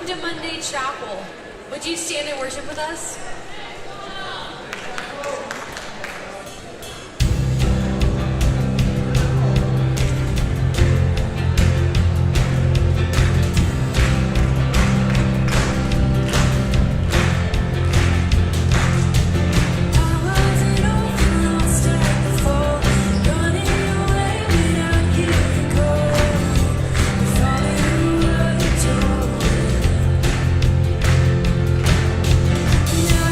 to Monday Chapel. Would you stand and worship with us? Yeah.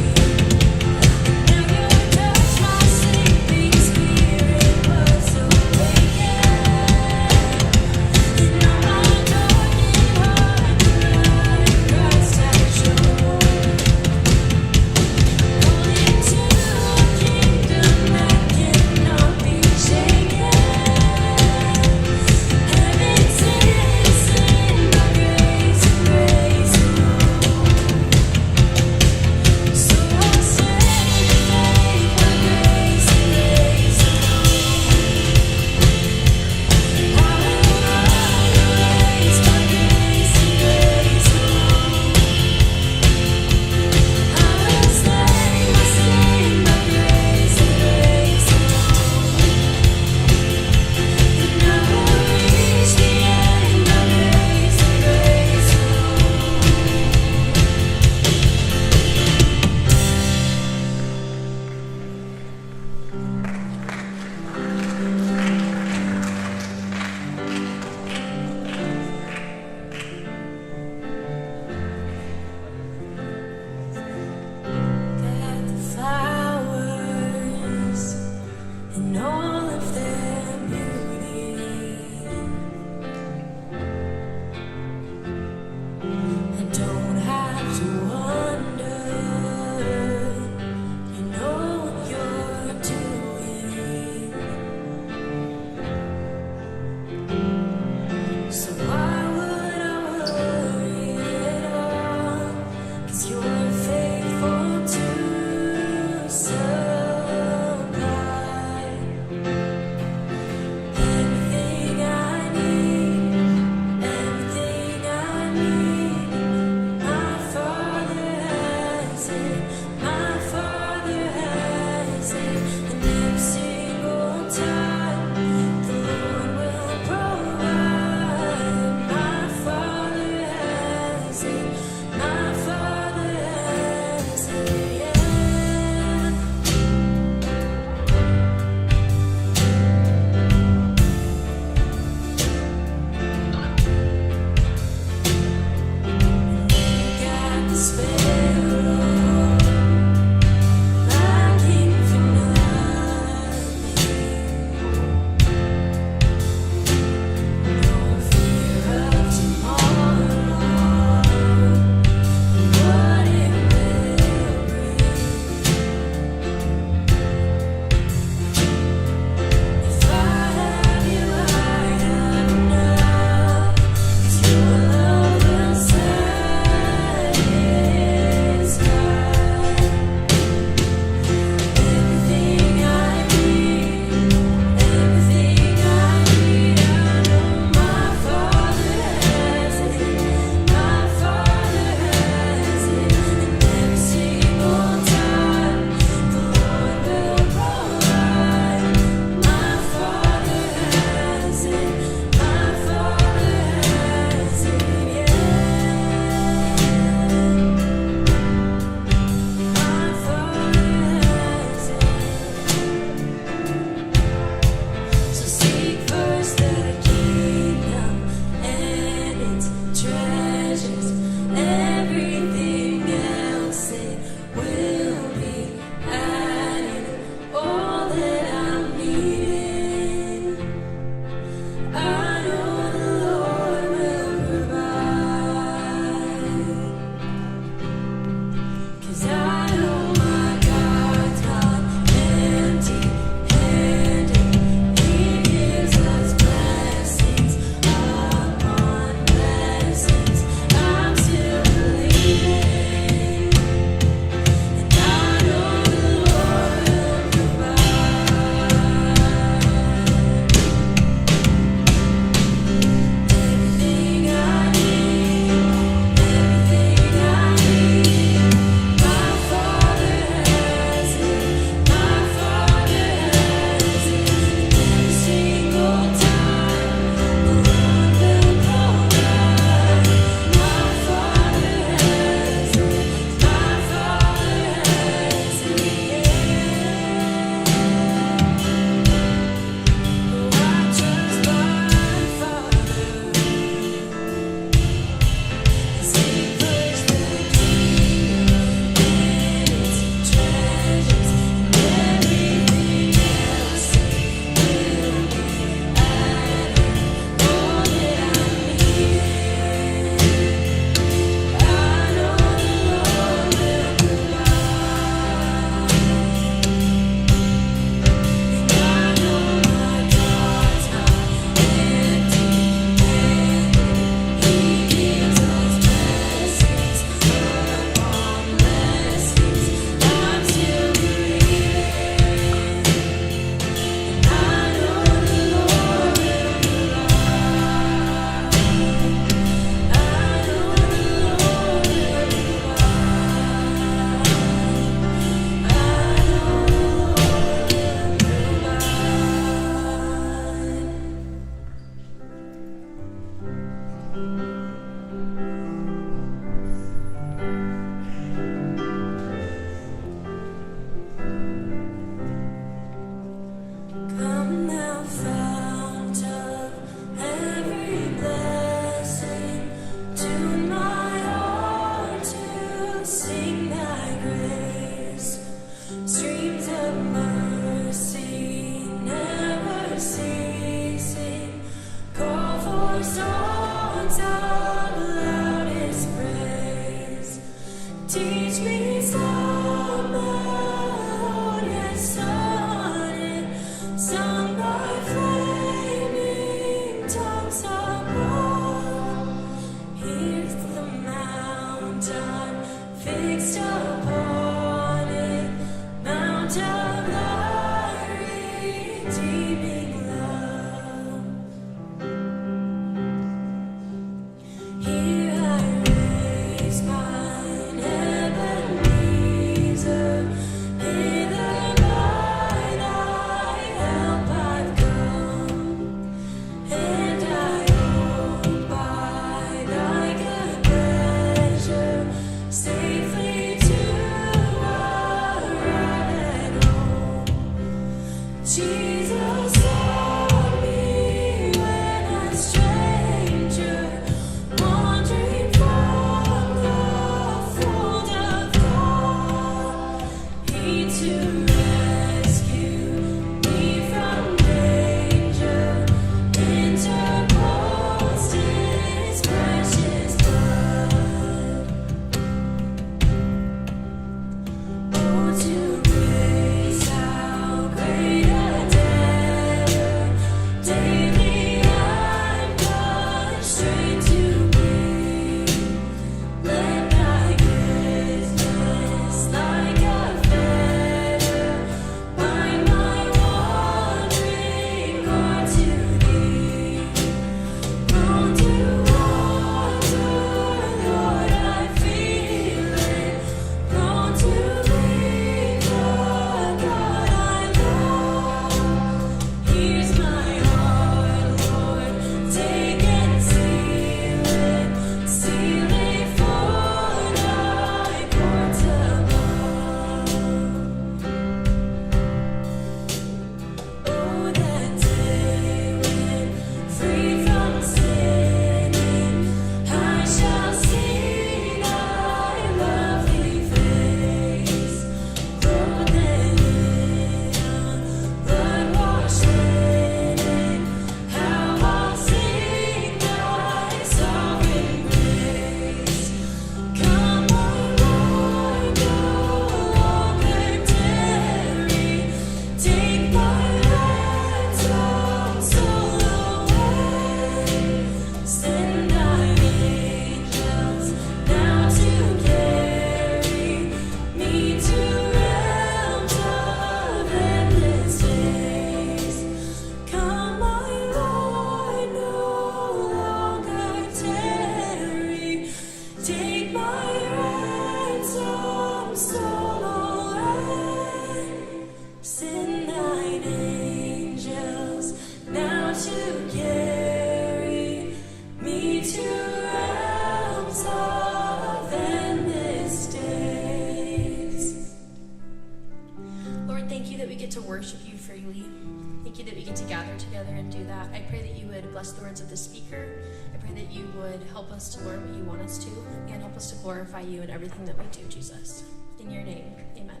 Bless the words of the speaker. I pray that you would help us to learn what you want us to and help us to glorify you in everything that we do, Jesus. In your name, amen.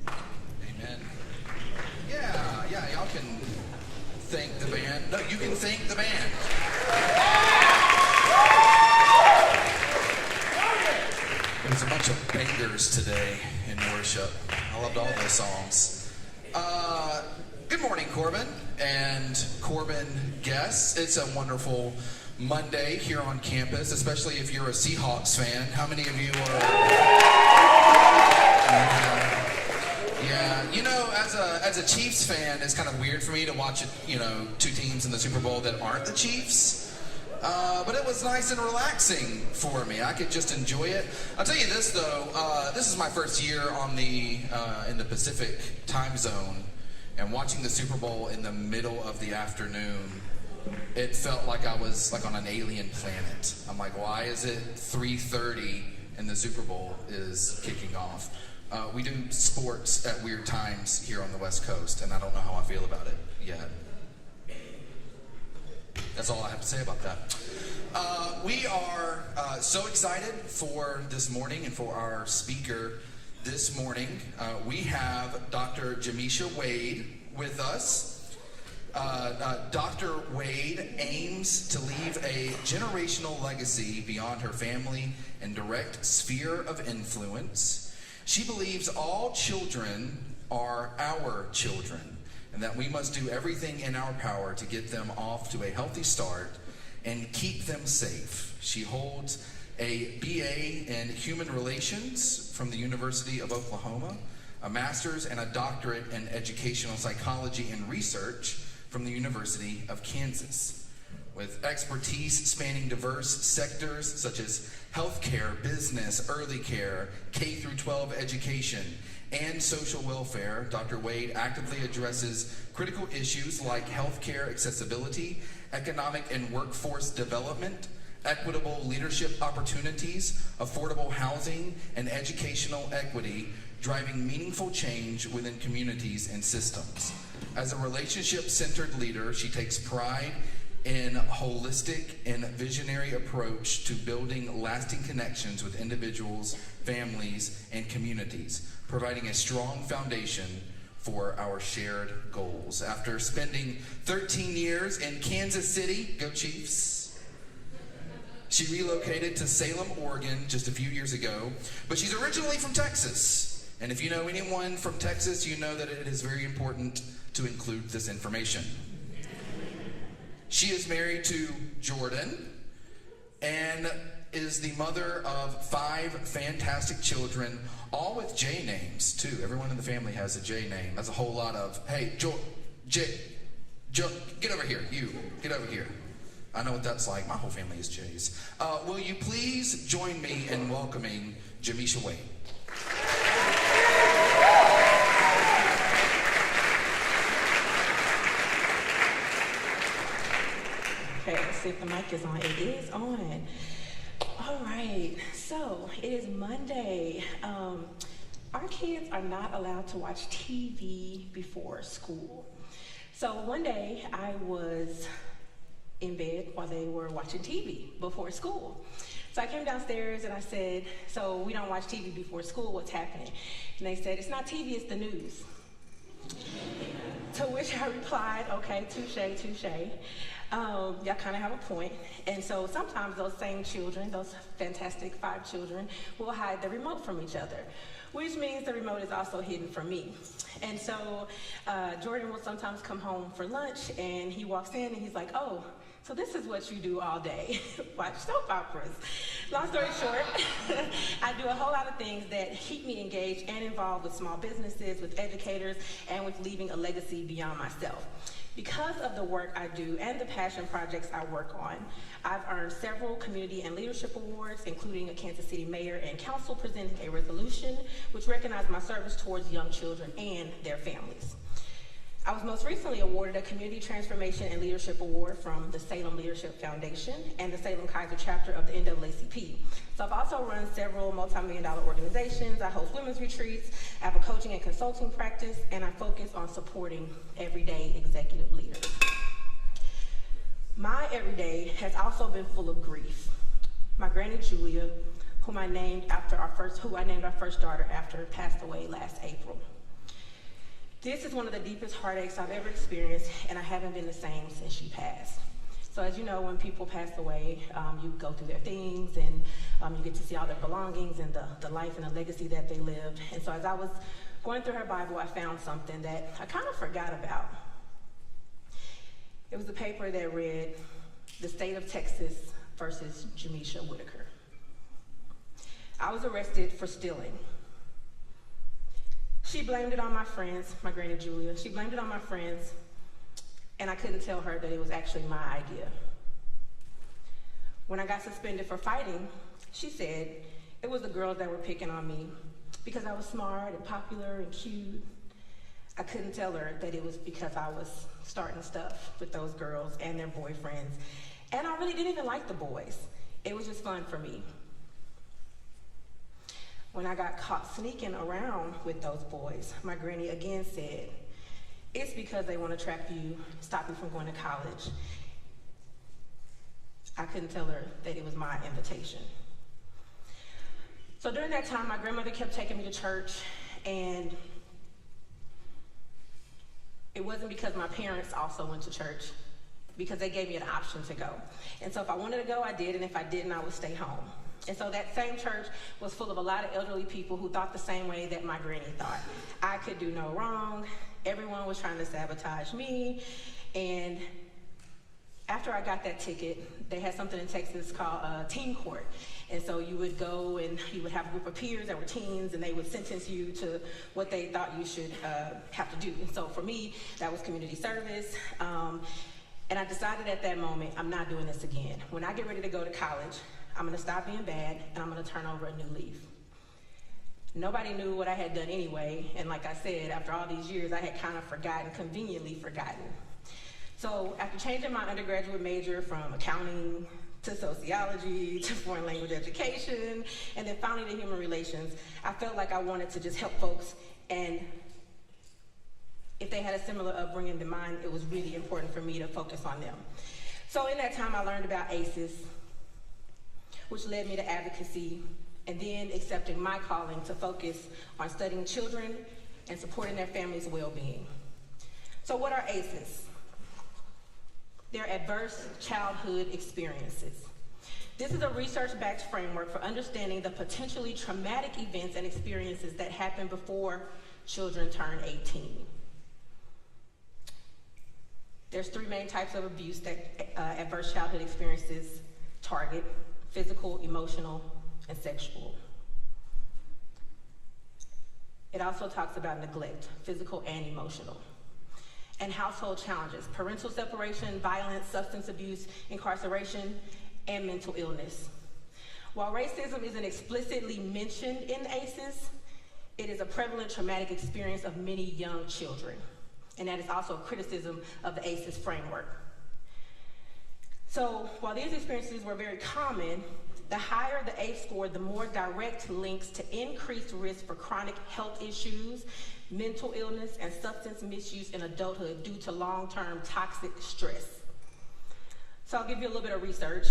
Amen. Yeah, y'all can thank the band. No, you can thank the band. There's a bunch of bangers today in worship. I loved all those songs. Good morning, Corban and Corban guests. It's a wonderful Monday here on campus, especially if you're a Seahawks fan. How many of you are? Yeah, you know, as a Chiefs fan, it's kind of weird for me to watch, two teams in the Super Bowl that aren't the Chiefs. But it was nice and relaxing for me. I could just enjoy it. I'll tell you this though, this is my first year on in the Pacific time zone, and watching the Super Bowl in the middle of the afternoon, it felt like I was like on an alien planet. I'm like, why is it 3:30 and the Super Bowl is kicking off? We do sports at weird times here on the West Coast, and I don't know how I feel about it yet. That's all I have to say about that. We are so excited for this morning and for our speaker this morning. We have Dr. Jamisha Wade with us. Dr. Wade aims to leave a generational legacy beyond her family and direct sphere of influence. She believes all children are our children, and that we must do everything in our power to get them off to a healthy start and keep them safe. She holds a BA in Human Relations from the University of Oklahoma, a master's and a doctorate in educational psychology and research from the University of Kansas. With expertise spanning diverse sectors such as healthcare, business, early care, K through 12 education, and social welfare, Dr. Wade actively addresses critical issues like healthcare accessibility, economic and workforce development, equitable leadership opportunities, affordable housing, and educational equity, driving meaningful change within communities and systems. As a relationship-centered leader, she takes pride in a holistic and visionary approach to building lasting connections with individuals, families, and communities, providing a strong foundation for our shared goals. After spending 13 years in Kansas City, go Chiefs, she relocated to Salem, Oregon just a few years ago, but she's originally from Texas. And if you know anyone from Texas, you know that it is very important to include this information. She is married to Jordan and is the mother of 5 fantastic children, all with J names, too. Everyone in the family has a J name. That's a whole lot of, hey, get over here. You, get over here. I know what that's like. My whole family is J's. Will you please join me in welcoming Jamisha Wade? Okay, let's see if the mic is on. It is on. All right, so it is Monday. Our kids are not allowed to watch TV before school. So one day I was in bed while they were watching TV before school. So I came downstairs and I said, so we don't watch TV before school, what's happening? And they said, it's not TV, it's the news. To which I replied, okay, touche. Y'all kind of have a point. And so sometimes those same children, those fantastic 5 children, will hide the remote from each other, which means the remote is also hidden from me. And so Jordan will sometimes come home for lunch and he walks in and he's like, oh, so this is what you do all day, watch soap operas. Long story short, I do a whole lot of things that keep me engaged and involved with small businesses, with educators, and with leaving a legacy beyond myself. Because of the work I do and the passion projects I work on, I've earned several community and leadership awards, including a Kansas City mayor and council presenting a resolution which recognized my service towards young children and their families. I was most recently awarded a Community Transformation and Leadership Award from the Salem Leadership Foundation and the Salem Kaiser chapter of the NAACP. So I've also run several multi-million-dollar organizations. I host women's retreats, I have a coaching and consulting practice, and I focus on supporting everyday executive leaders. My everyday has also been full of grief. My granny Julia, who I named our first daughter after, passed away last April. This is one of the deepest heartaches I've ever experienced, and I haven't been the same since she passed. So as you know, when people pass away, you go through their things, and you get to see all their belongings and the life and the legacy that they lived. And so as I was going through her Bible, I found something that I kind of forgot about. It was a paper that read, "The State of Texas versus Jamisha Whitaker." I was arrested for stealing. She blamed it on my friends, my granny Julia. She blamed it on my friends, and I couldn't tell her that it was actually my idea. When I got suspended for fighting, she said it was the girls that were picking on me because I was smart and popular and cute. I couldn't tell her that it was because I was starting stuff with those girls and their boyfriends, and I really didn't even like the boys. It was just fun for me. When I got caught sneaking around with those boys, my granny again said, it's because they want to trap you, stop you from going to college. I couldn't tell her that it was my invitation. So during that time, my grandmother kept taking me to church, and it wasn't because my parents also went to church, because they gave me an option to go. And so if I wanted to go, I did, and if I didn't, I would stay home. And so that same church was full of a lot of elderly people who thought the same way that my granny thought. I could do no wrong. Everyone was trying to sabotage me. And after I got that ticket, they had something in Texas called teen court. And so you would go and you would have a group of peers that were teens, and they would sentence you to what they thought you should have to do. And so for me, that was community service. And I decided at that moment, I'm not doing this again. When I get ready to go to college, I'm gonna stop being bad, and I'm gonna turn over a new leaf. Nobody knew what I had done anyway, and like I said, after all these years, I had kind of conveniently forgotten. So after changing my undergraduate major from accounting to sociology to foreign language education, and then finally to human relations, I felt like I wanted to just help folks, and if they had a similar upbringing than mine, it was really important for me to focus on them. So in that time, I learned about ACEs, which led me to advocacy, and then accepting my calling to focus on studying children and supporting their families' well-being. So what are ACEs? They're adverse childhood experiences. This is a research-backed framework for understanding the potentially traumatic events and experiences that happen before children turn 18. There's 3 main types of abuse that adverse childhood experiences target: physical, emotional, and sexual. It also talks about neglect, physical and emotional, and household challenges: parental separation, violence, substance abuse, incarceration, and mental illness. While racism isn't explicitly mentioned in ACEs, it is a prevalent traumatic experience of many young children, and that is also a criticism of the ACEs framework. So while these experiences were very common, the higher the ACE score, the more direct links to increased risk for chronic health issues, mental illness, and substance misuse in adulthood due to long-term toxic stress. So I'll give you a little bit of research.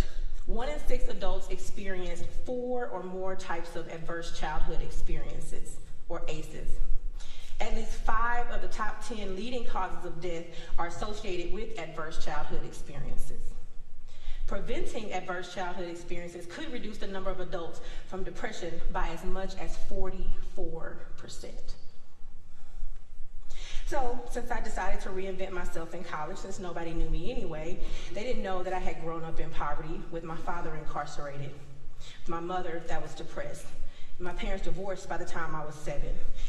1 in 6 adults experienced 4 or more types of adverse childhood experiences, or ACEs. At least 5 of the top 10 leading causes of death are associated with adverse childhood experiences. Preventing adverse childhood experiences could reduce the number of adults from depression by as much as 44%. So, since I decided to reinvent myself in college, since nobody knew me anyway, they didn't know that I had grown up in poverty with my father incarcerated, my mother that was depressed, my parents divorced by the time I was 7,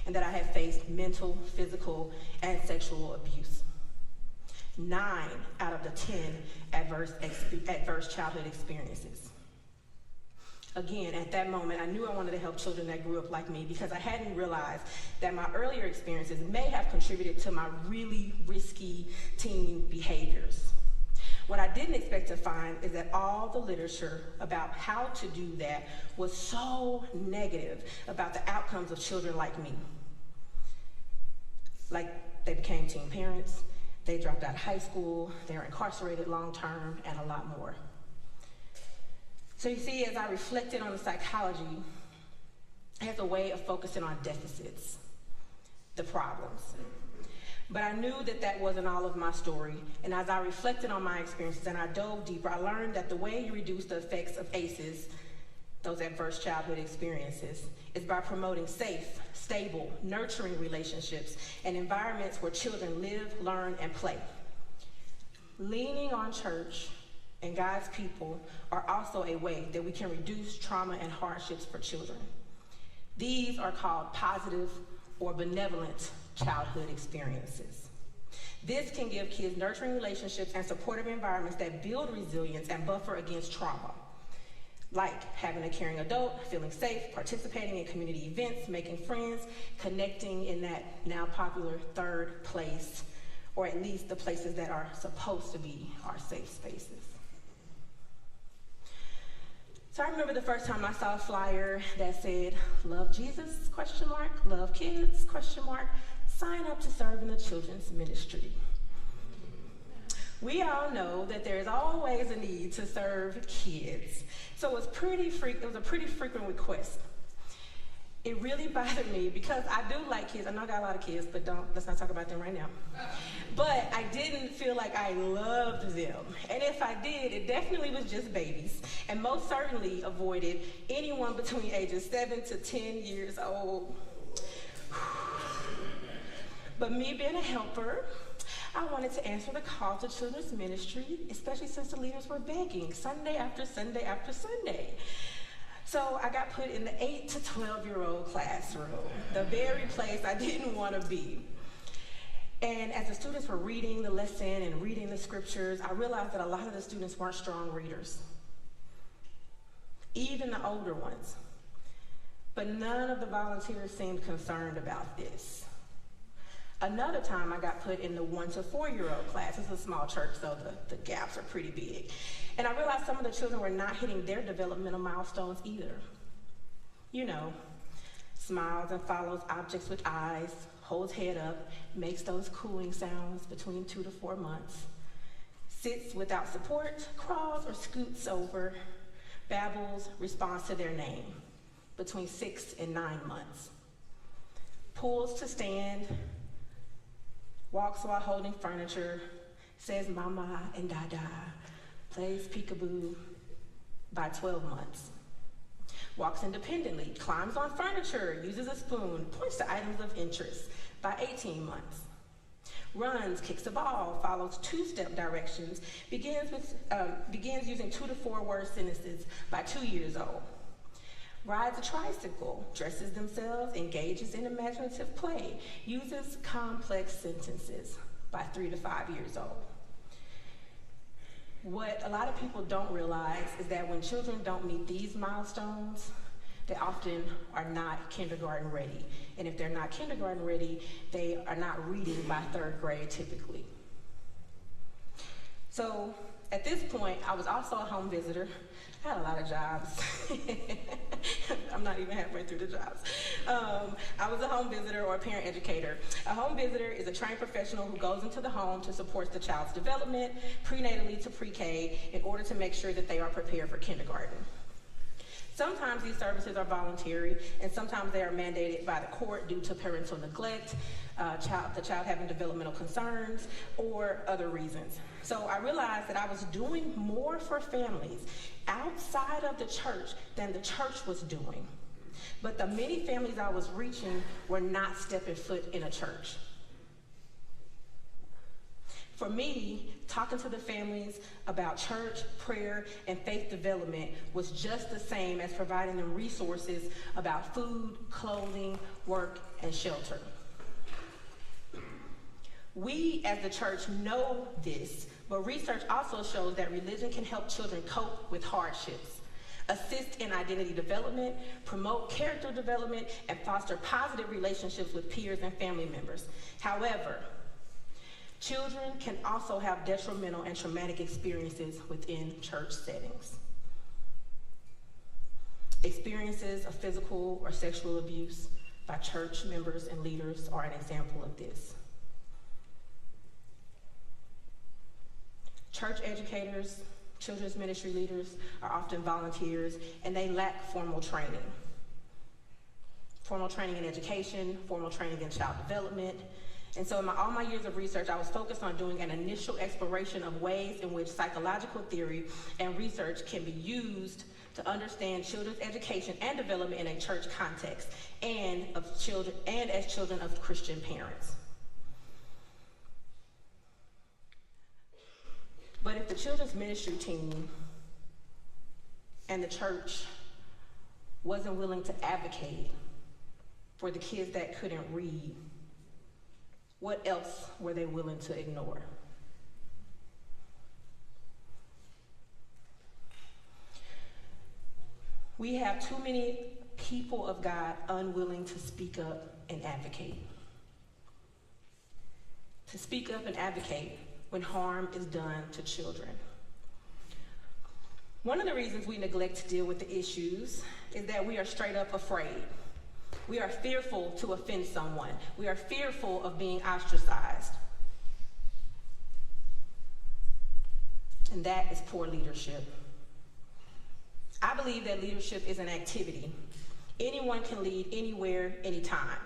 and that I had faced mental, physical, and sexual abuse. 9 out of the 10 adverse childhood experiences. Again, at that moment, I knew I wanted to help children that grew up like me because I hadn't realized that my earlier experiences may have contributed to my really risky teen behaviors. What I didn't expect to find is that all the literature about how to do that was so negative about the outcomes of children like me. Like, they became teen parents, they dropped out of high school, they were incarcerated long-term, and a lot more. So you see, as I reflected on the psychology, it has a way of focusing on deficits, the problems. But I knew that that wasn't all of my story, and as I reflected on my experiences and I dove deeper, I learned that the way you reduce the effects of ACEs, those adverse childhood experiences, is by promoting safe, stable, nurturing relationships and environments where children live, learn, and play. Leaning on church and God's people are also a way that we can reduce trauma and hardships for children. These are called positive or benevolent childhood experiences. This can give kids nurturing relationships and supportive environments that build resilience and buffer against trauma, like having a caring adult, feeling safe, participating in community events, making friends, connecting in that now popular third place, or at least the places that are supposed to be our safe spaces. So I remember the first time I saw a flyer that said, "Love Jesus, ? Love kids, ? Sign up to serve in the children's ministry." We all know that there is always a need to serve kids. So it was a pretty frequent request. It really bothered me because I do like kids. I know I got a lot of kids, but let's not talk about them right now. But I didn't feel like I loved them. And if I did, it definitely was just babies. And most certainly avoided anyone between ages 7 to 10 years old. But me being a helper, I wanted to answer the call to children's ministry, especially since the leaders were begging Sunday after Sunday after Sunday. So I got put in the 8 to 12-year-old classroom, the very place I didn't want to be. And as the students were reading the lesson and reading the scriptures, I realized that a lot of the students weren't strong readers, even the older ones. But none of the volunteers seemed concerned about this. Another time I got put in the 1 to 4-year-old class. It's a small church, so the gaps are pretty big. And I realized some of the children were not hitting their developmental milestones either. You know, smiles and follows objects with eyes, holds head up, makes those cooing sounds between 2 to 4 months, sits without support, crawls or scoots over, babbles, responds to their name between 6 and 9 months, pulls to stand, walks while holding furniture, says mama and dada, plays peekaboo by 12 months. Walks independently, climbs on furniture, uses a spoon, points to items of interest by 18 months. Runs, kicks a ball, follows 2-step directions, begins using 2 to 4 word sentences by 2 years old. Rides a tricycle, dresses themselves, engages in imaginative play, uses complex sentences by 3 to 5 years old. What a lot of people don't realize is that when children don't meet these milestones, they often are not kindergarten ready. And if they're not kindergarten ready, they are not reading by 3rd grade typically. So at this point, I was also a home visitor. I had a lot of jobs. I'm not even halfway through the jobs. I was a home visitor or a parent educator. A home visitor is a trained professional who goes into the home to support the child's development, prenatally to pre-K, in order to make sure that they are prepared for kindergarten. Sometimes these services are voluntary, and sometimes they are mandated by the court due to parental neglect, the child having developmental concerns, or other reasons. So I realized that I was doing more for families outside of the church than the church was doing. But the many families I was reaching were not stepping foot in a church. For me, talking to the families about church, prayer, and faith development was just the same as providing them resources about food, clothing, work, and shelter. We as the church know this, but research also shows that religion can help children cope with hardships, assist in identity development, promote character development, and foster positive relationships with peers and family members. However, children can also have detrimental and traumatic experiences within church settings. Experiences of physical or sexual abuse by church members and leaders are an example of this. Church educators, children's ministry leaders are often volunteers, and they lack formal training. Formal training in education, formal training in child development. And so in all my years of research, I was focused on doing an initial exploration of ways in which psychological theory and research can be used to understand children's education and development in a church context and as children of Christian parents. But if the children's ministry team and the church wasn't willing to advocate for the kids that couldn't read, what else were they willing to ignore? We have too many people of God unwilling to speak up and advocate. To speak up and advocate when harm is done to children. One of the reasons we neglect to deal with the issues is that we are straight up afraid. We are fearful to offend someone. We are fearful of being ostracized. And that is poor leadership. I believe that leadership is an activity. Anyone can lead anywhere, anytime.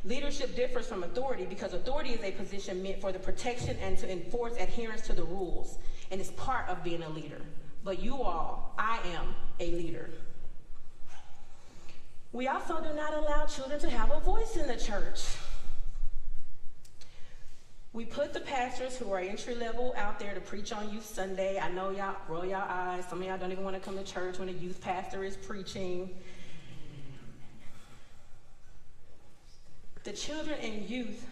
Leadership differs from authority because authority is a position meant for the protection and to enforce adherence to the rules, and it's part of being a leader. But I am a leader. We also do not allow children to have a voice in the church. We put the pastors who are entry level out there to preach on Youth Sunday. I know y'all roll y'all eyes. Some of y'all don't even want to come to church when a youth pastor is preaching. The children and youth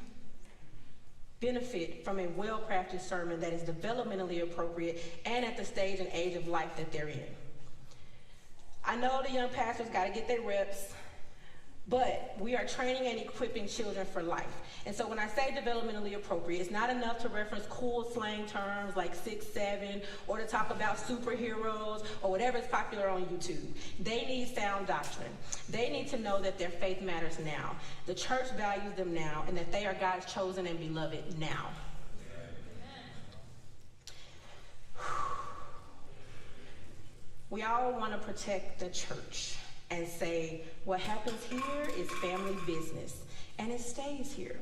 benefit from a well-crafted sermon that is developmentally appropriate and at the stage and age of life that they're in. I know the young pastors got to get their reps, but we are training and equipping children for life. And so when I say developmentally appropriate, it's not enough to reference cool slang terms like 6, 7, or to talk about superheroes or whatever is popular on YouTube. They need sound doctrine. They need to know that their faith matters now. The church values them now, and that they are God's chosen and beloved now. We all want to protect the church and say, what happens here is family business, and it stays here.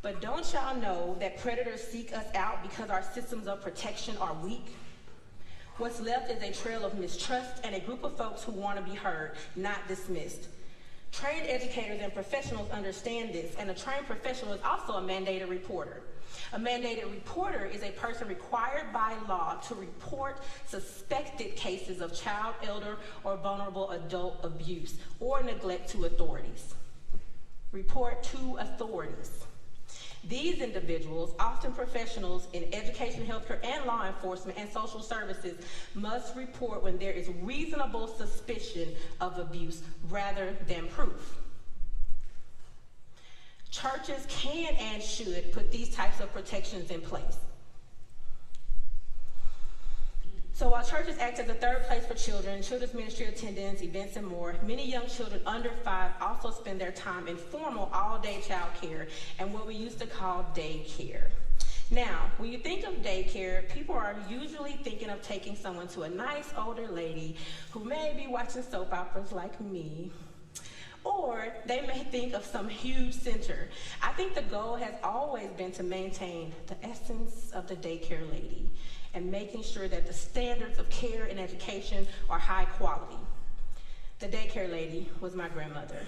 But don't y'all know that predators seek us out because our systems of protection are weak? What's left is a trail of mistrust and a group of folks who want to be heard, not dismissed. Trained educators and professionals understand this, and a trained professional is also a mandated reporter. A mandated reporter is a person required by law to report suspected cases of child, elder, or vulnerable adult abuse or neglect to authorities. Report to authorities. These individuals, often professionals in education, healthcare, and law enforcement and social services, must report when there is reasonable suspicion of abuse rather than proof. Churches can and should put these types of protections in place. So while churches act as a third place for children, children's ministry attendance, events, and more, many young children under 5 also spend their time in formal all-day child care and what we used to call daycare. Now, when you think of daycare, people are usually thinking of taking someone to a nice older lady who may be watching soap operas like me, or they may think of some huge center. I think the goal has always been to maintain the essence of the daycare lady and making sure that the standards of care and education are high quality. The daycare lady was my grandmother,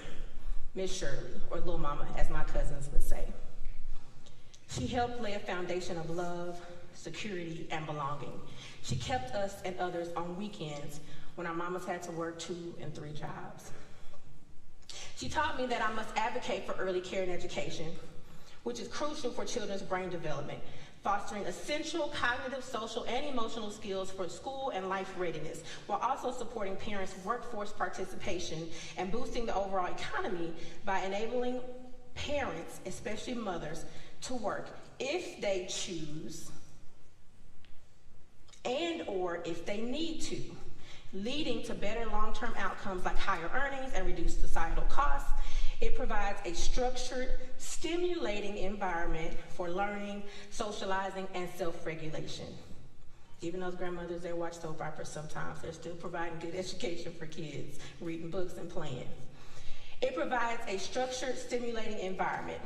Miss Shirley, or Little Mama, as my cousins would say. She helped lay a foundation of love, security, and belonging. She kept us and others on weekends when our mamas had to work 2 and 3 jobs. She taught me that I must advocate for early care and education, which is crucial for children's brain development, fostering essential cognitive, social, and emotional skills for school and life readiness, while also supporting parents' workforce participation and boosting the overall economy by enabling parents, especially mothers, to work if they choose and or if they need to, leading to better long-term outcomes like higher earnings and reduced societal costs. It provides a structured, stimulating environment for learning, socializing, and self-regulation. Even those grandmothers that watch soap operas sometimes, they're still providing good education for kids, reading books and playing. It provides a structured, stimulating environment.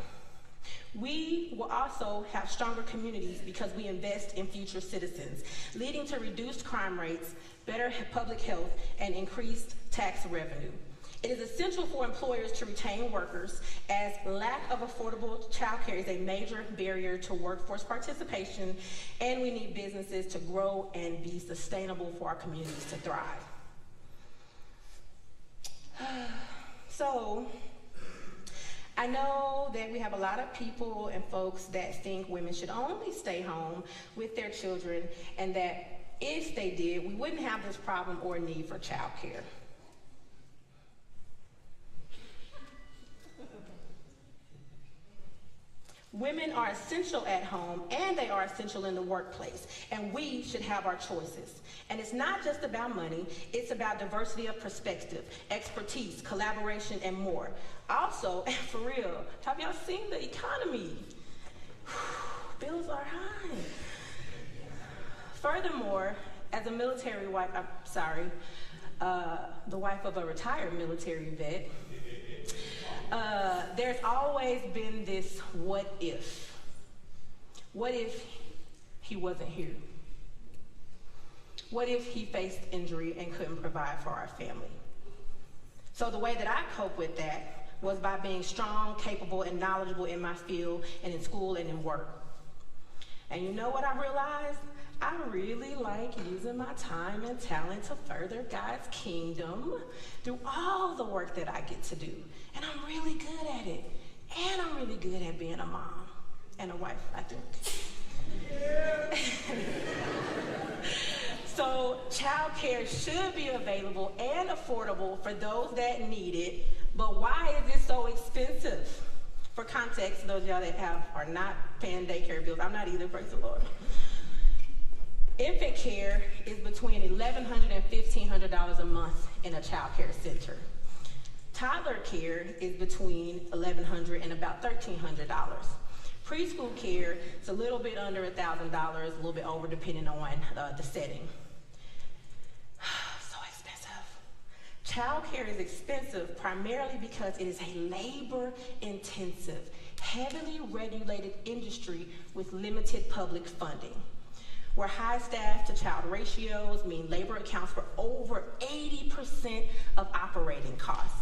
We will also have stronger communities because we invest in future citizens, leading to reduced crime rates, better public health, and increased tax revenue. It is essential for employers to retain workers, as lack of affordable childcare is a major barrier to workforce participation, and we need businesses to grow and be sustainable for our communities to thrive. So, I know that we have a lot of people and folks that think women should only stay home with their children, and that if they did, we wouldn't have this problem or need for childcare. Women are essential at home, and they are essential in the workplace, and we should have our choices. And it's not just about money, it's about diversity of perspective, expertise, collaboration, and more. Also, and for real, have y'all seen the economy? Bills are high. Furthermore, as a military wife, the wife of a retired military vet, there's always been this what if. What if he wasn't here? What if he faced injury and couldn't provide for our family? So the way that I cope with that, was by being strong, capable, and knowledgeable in my field and in school and in work. And you know what I realized? I really like using my time and talent to further God's kingdom through all the work that I get to do. And I'm really good at it. And I'm really good at being a mom and a wife, I think. So childcare should be available and affordable for those that need it, but why is it so expensive? For context, those of y'all that are not paying daycare bills, I'm not either, praise the Lord. Infant care is between $1,100 and $1,500 a month in a child care center. Toddler care is between $1,100 and about $1,300. Preschool care is a little bit under $1,000, a little bit over depending on the setting. So expensive. Child care is expensive primarily because it is a labor-intensive, heavily regulated industry with limited public funding, where high staff to child ratios mean labor accounts for over 80% of operating costs.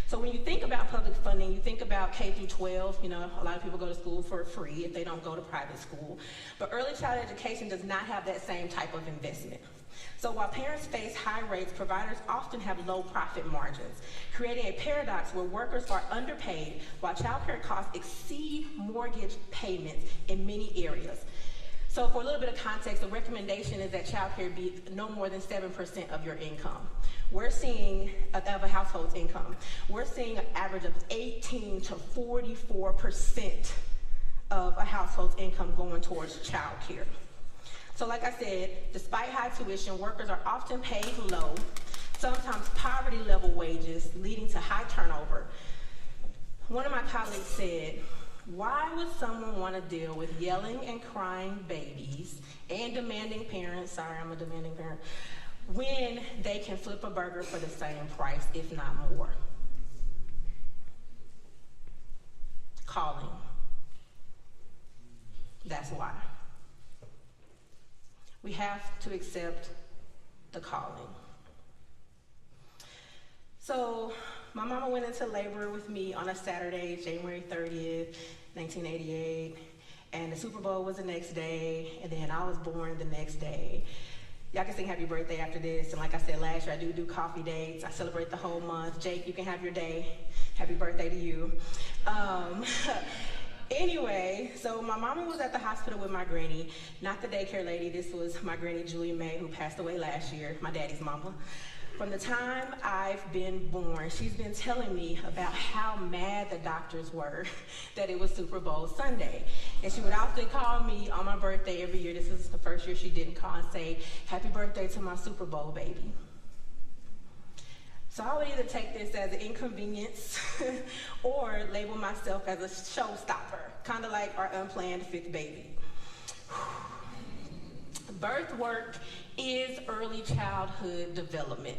So when you think about public funding, you think about K through 12, a lot of people go to school for free if they don't go to private school. But early child education does not have that same type of investment. So while parents face high rates, providers often have low profit margins, creating a paradox where workers are underpaid while childcare costs exceed mortgage payments in many areas. So for a little bit of context, the recommendation is that childcare be no more than 7% of your income. We're seeing, of a household's income, we're seeing an average of 18 to 44% of a household's income going towards childcare. So like I said, despite high tuition, workers are often paid low, sometimes poverty level wages, leading to high turnover. One of my colleagues said, why would someone want to deal with yelling and crying babies and demanding parents, sorry, I'm a demanding parent, when they can flip a burger for the same price, if not more? Calling. That's why. We have to accept the calling. So my mama went into labor with me on a Saturday, January 30th, 1988, and the Super Bowl was the next day, and then I was born the next day. Y'all can sing happy birthday after this, and like I said last year, I do coffee dates. I celebrate the whole month. Jake, you can have your day. Happy birthday to you. Anyway, so my mama was at the hospital with my granny, not the daycare lady. This was my granny, Julia May, who passed away last year, my daddy's mama. From the time I've been born, she's been telling me about how mad the doctors were that it was Super Bowl Sunday. And she would often call me on my birthday every year. This is the first year she didn't call and say, happy birthday to my Super Bowl baby. So I would either take this as an inconvenience or label myself as a showstopper, kind of like our unplanned fifth baby. Birth work is early childhood development.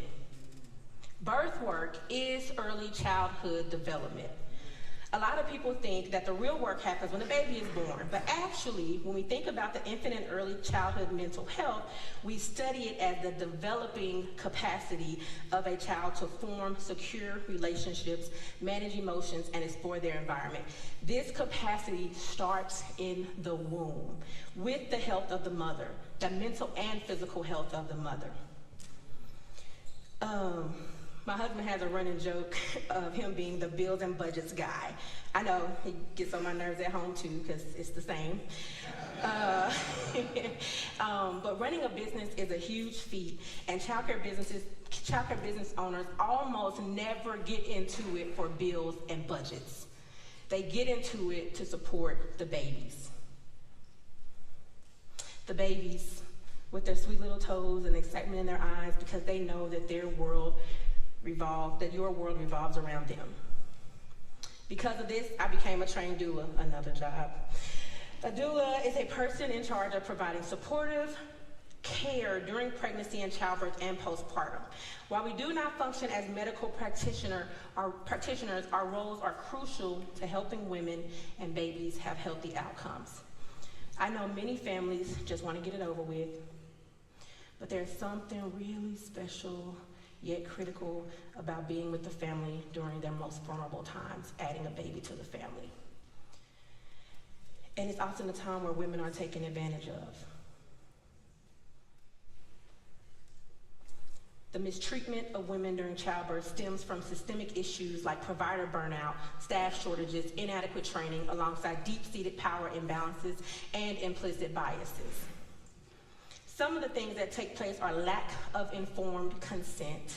Birth work is early childhood development. A lot of people think that the real work happens when the baby is born, but actually, when we think about the infant and early childhood mental health, we study it as the developing capacity of a child to form secure relationships, manage emotions, and explore their environment. This capacity starts in the womb with the health of the mother, the mental and physical health of the mother. My husband has a running joke of him being the bills and budgets guy. I know he gets on my nerves at home too, because it's the same. But running a business is a huge feat, and childcare business owners almost never get into it for bills and budgets. They get into it to support the babies. The babies with their sweet little toes and excitement in their eyes because they know that your world revolves around them. Because of this, I became a trained doula, another job. A doula is a person in charge of providing supportive care during pregnancy and childbirth and postpartum. While we do not function as medical practitioners, our roles are crucial to helping women and babies have healthy outcomes. I know many families just want to get it over with, but there's something really special yet critical about being with the family during their most vulnerable times, adding a baby to the family. And it's often a time where women are taken advantage of. The mistreatment of women during childbirth stems from systemic issues like provider burnout, staff shortages, inadequate training, alongside deep-seated power imbalances and implicit biases. Some of the things that take place are lack of informed consent,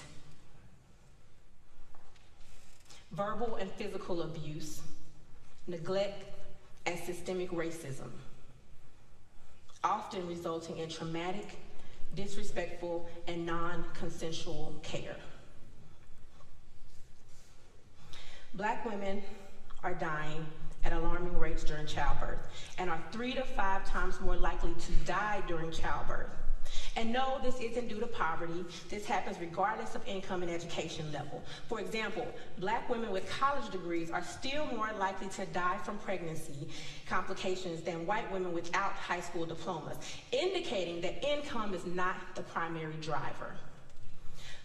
verbal and physical abuse, neglect, and systemic racism, often resulting in traumatic, disrespectful, and non-consensual care. Black women are dying at alarming rates during childbirth and are 3 to 5 times more likely to die during childbirth. And no, this isn't due to poverty. This happens regardless of income and education level. For example, Black women with college degrees are still more likely to die from pregnancy complications than white women without high school diplomas, indicating that income is not the primary driver.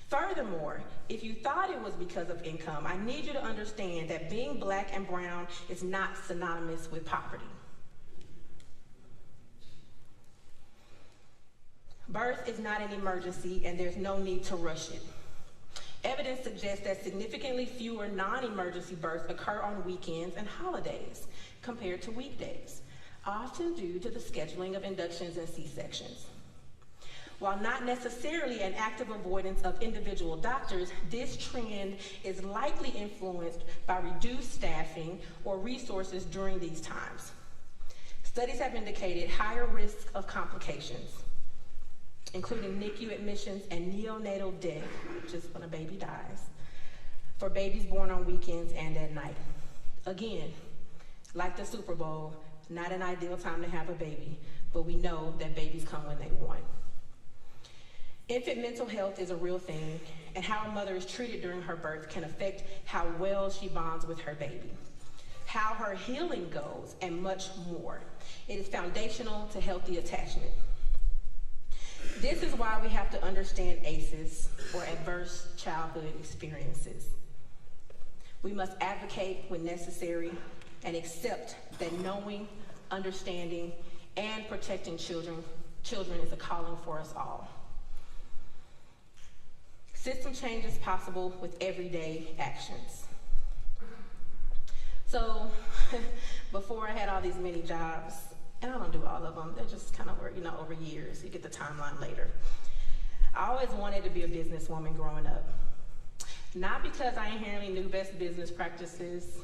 Furthermore, if you thought it was because of income, I need you to understand that being Black and brown is not synonymous with poverty. Birth is not an emergency, and there's no need to rush it. Evidence suggests that significantly fewer non-emergency births occur on weekends and holidays compared to weekdays, often due to the scheduling of inductions and C-sections. While not necessarily an active avoidance of individual doctors, this trend is likely influenced by reduced staffing or resources during these times. Studies have indicated higher risk of complications, including NICU admissions and neonatal death, which is when a baby dies, for babies born on weekends and at night. Again, like the Super Bowl, not an ideal time to have a baby, but we know that babies come when they want. Infant mental health is a real thing, and how a mother is treated during her birth can affect how well she bonds with her baby, how her healing goes, and much more. It is foundational to healthy attachment. This is why we have to understand ACEs, or adverse childhood experiences. We must advocate when necessary and accept that knowing, understanding, and protecting children is a calling for us all. System change is possible with everyday actions. So, before I had all these many jobs, and I don't do all of them, they're just kind of, over years. You get the timeline later. I always wanted to be a businesswoman growing up. Not because I inherently knew best business practices.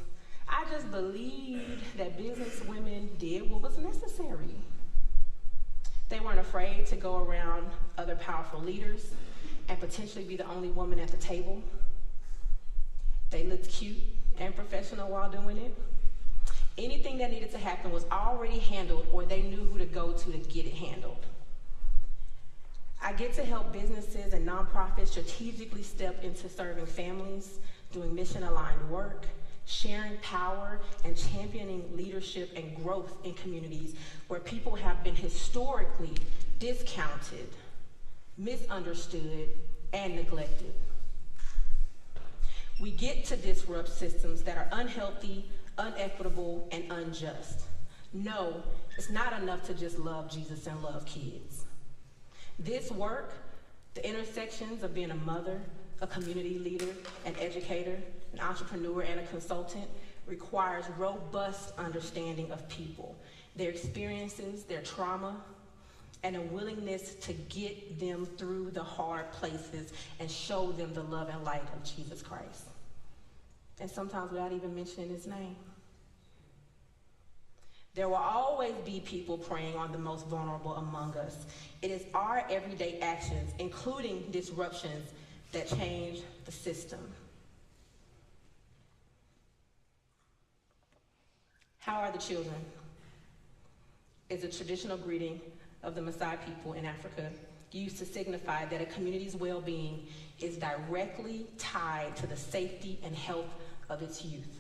I just believed that business women did what was necessary. They weren't afraid to go around other powerful leaders and potentially be the only woman at the table. They looked cute and professional while doing it. Anything that needed to happen was already handled, or they knew who to go to get it handled. I get to help businesses and nonprofits strategically step into serving families, doing mission-aligned work, sharing power, and championing leadership and growth in communities where people have been historically discounted, misunderstood, and neglected. We get to disrupt systems that are unhealthy, unequitable, and unjust. No, it's not enough to just love Jesus and love kids. This work, the intersections of being a mother, a community leader, an educator, an entrepreneur, and a consultant, requires robust understanding of people, their experiences, their trauma, and a willingness to get them through the hard places and show them the love and light of Jesus Christ. And sometimes without even mentioning his name. There will always be people preying on the most vulnerable among us. It is our everyday actions, including disruptions, that change the system. How are the children? Is a traditional greeting of the Maasai people in Africa, used to signify that a community's well-being is directly tied to the safety and health of its youth.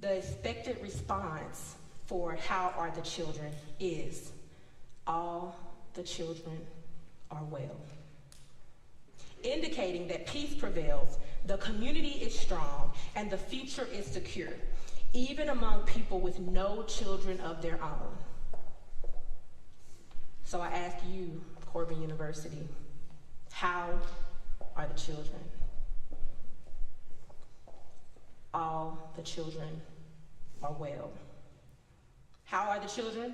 The expected response for how are the children is, all the children are well. indicating that peace prevails, the community is strong, and the future is secure, even among people with no children of their own. So I ask you, Corban University, how are the children? All the children are well. How are the children?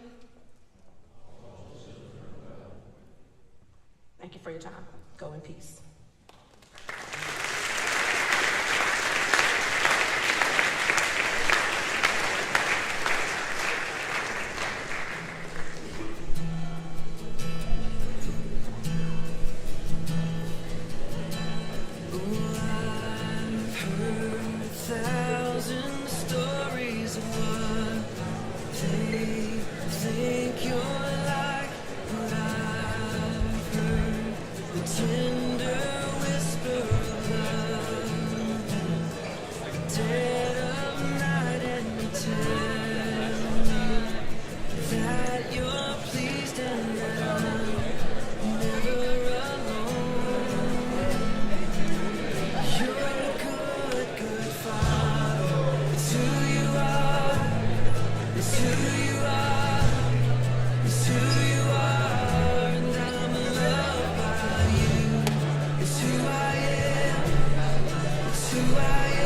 All the children are well. Thank you for your time. Go in peace. Who I am.